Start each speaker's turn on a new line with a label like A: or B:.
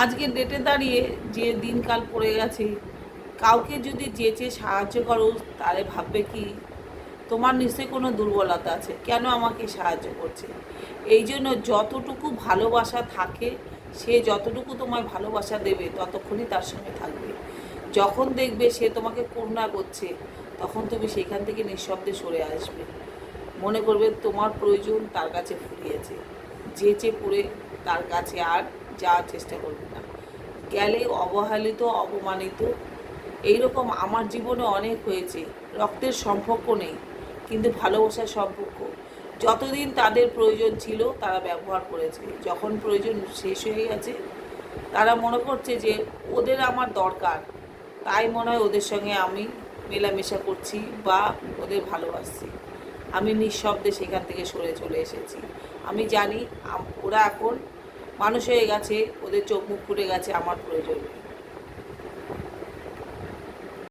A: আজকের ডেটে দাঁড়িয়ে যে দিনকাল পড়ে গেছে, কাউকে যদি যেচে সাহায্য করো তাহলে ভাববে কি তোমার নিশ্চয়ই কোনো দুর্বলতা আছে, কেন আমাকে সাহায্য করছে। এই জন্য যতটুকু ভালোবাসা থাকে, সে যতটুকু তোমায় ভালোবাসা দেবে ততক্ষণই তার সঙ্গে থাকবে। যখন দেখবে সে তোমাকে করুণা করছে, তখন তুমি সেখান থেকে নিঃশব্দে সরে আসবে। মনে করবে তোমার প্রয়োজন তার কাছে ফুরিয়েছে, যেচে পড়ে তার কাছে আর যাওয়ার চেষ্টা করবে না। গেলে অবহেলিত, অপমানিত, এইরকম আমার জীবনে অনেক হয়েছে। রক্তের সম্পর্ক নেই, কিন্তু ভালোবাসার সম্পর্ক। যতদিন তাদের প্রয়োজন ছিল তারা ব্যবহার করেছে, যখন প্রয়োজন শেষ হয়ে গেছে তারা মনে করছে যে ওদের আমার দরকার, তাই মনে হয় ওদের সঙ্গে আমি মেলামেশা করছি বা ওদের ভালোবাসছি। আমি নিঃশব্দে সেখান থেকে সরে চলে এসেছি। আমি জানি ওরা এখন মানুষ হয়ে গেছে, ওদের চোখ মুখ ফুটে গেছে, আমার প্রয়োজন নেই।